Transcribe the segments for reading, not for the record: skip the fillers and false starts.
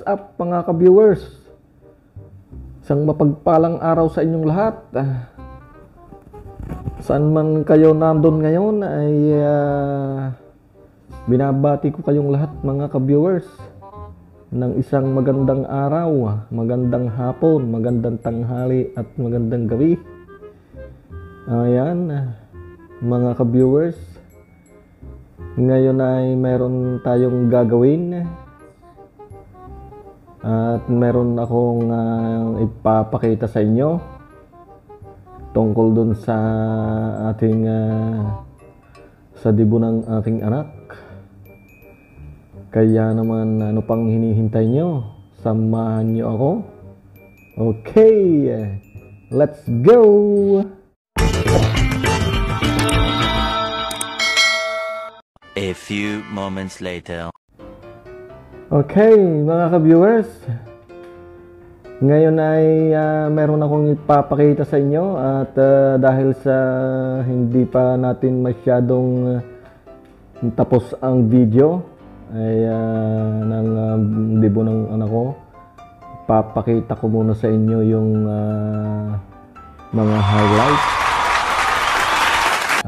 What's up mga ka-viewers? Isang mapagpalang araw sa inyong lahat. Saan man kayo nandun ngayon ay binabati ko kayong lahat mga ka-viewers ng isang magandang araw, magandang hapon, magandang tanghali at magandang gabi. Ayan mga ka-viewers, ngayon ay meron tayong gagawin. At meron akong ipapakita sa inyo tungkol dun sa ating sa dibo ng ating anak. Kaya naman ano pang hinihintay nyo? Samahan nyo ako. Okay, let's go! A few moments later. Okay, mga ka-viewers, ngayon ay meron akong ipapakita sa inyo at dahil sa hindi pa natin masyadong tapos ang video ay ng dibo ng anak ko, papakita ko muna sa inyo yung mga highlights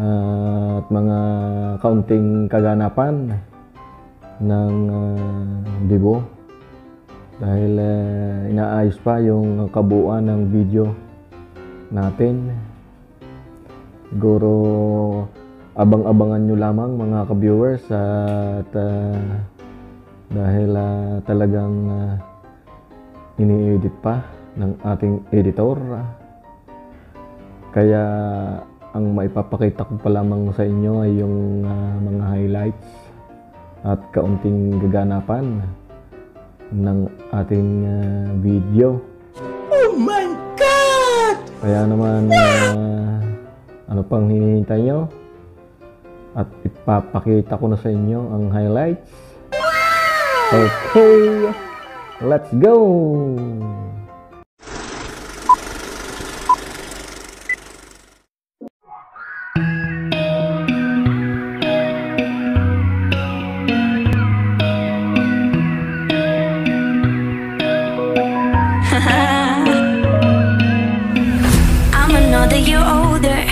at mga kaunting kaganapan ng dibo dahil inaayos pa yung kabuuan ng video natin. Siguro abang-abangan nyo lamang mga ka-viewers at dahil talagang ini-edit pa ng ating editor, kaya ang maipapakita ko pa lamang sa inyo ay yung mga highlights at kaunting gaganapan ng ating video. Oh my God! Kaya naman, ano pang hinihintay nyo? At ipapakita ko na sa inyo ang highlights. Okay, let's go! I'm another year older.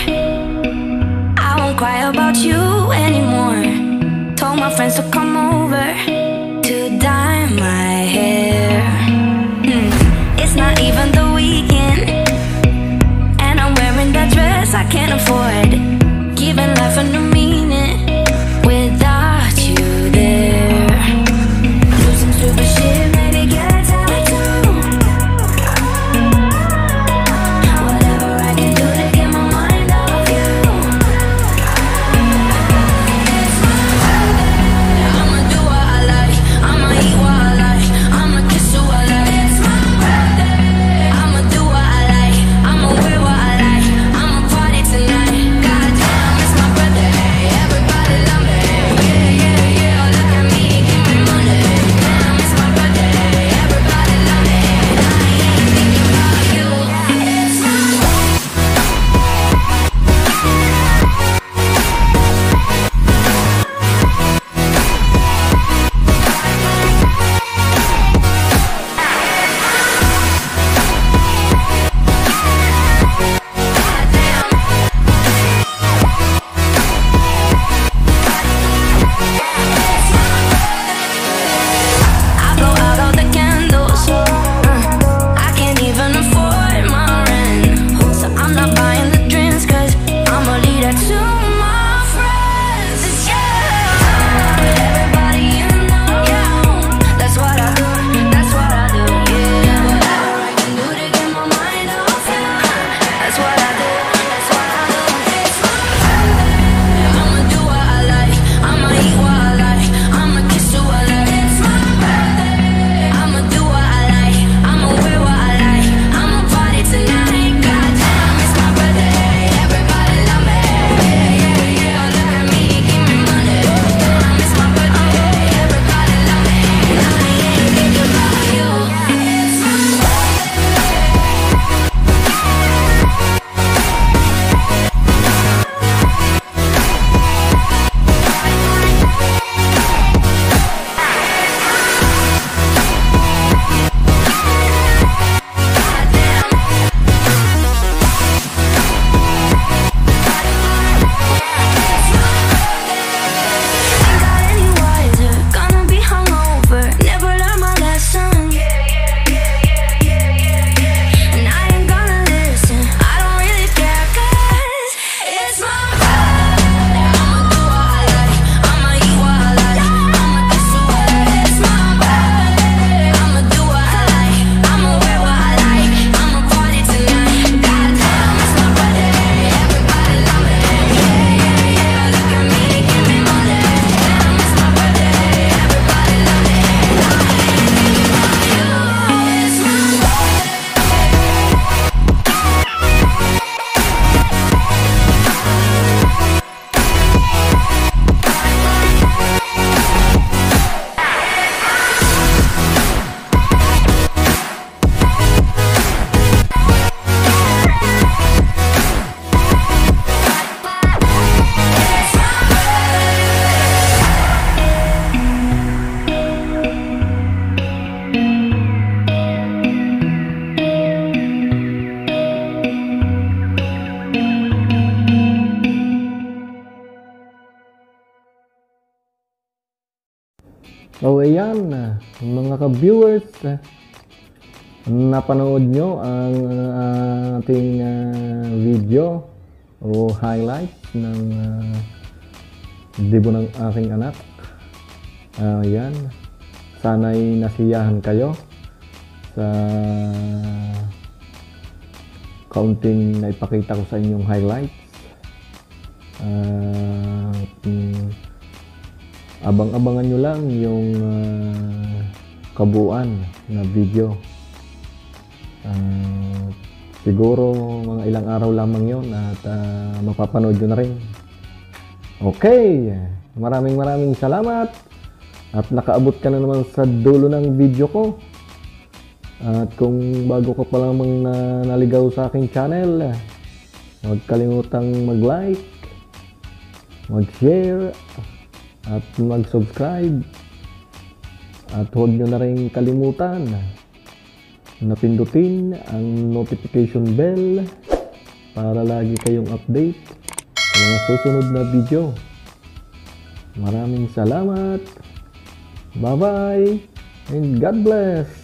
I won't cry about you anymore. Told my friends to come over to dye my hair. It's not even the weekend, and I'm wearing that dress I can't afford. Giving life a new meaning without you there. Losing stupid shit, maybe get tired too. ayan, mga ka-viewers, napanood nyo ang ating video o highlight ng debo ng aking anak. Ayan, sana'y nasiyahan kayo sa kaunting na ipakita ko sa inyong highlights. Abang-abangan nyo lang yung kabuuan na video. Siguro mga ilang araw lamang yon at mapapanood nyo na rin. Okay, maraming salamat at nakaabot ka na naman sa dulo ng video ko. At kung bago ka pa lamang naligaw sa aking channel, huwag kalimutang mag-like, mag-share, at mag-subscribe. At huwag nyo na rin kalimutan na pindutin ang notification bell para lagi kayong update sa mga susunod na video. Maraming salamat. Bye-bye and God bless.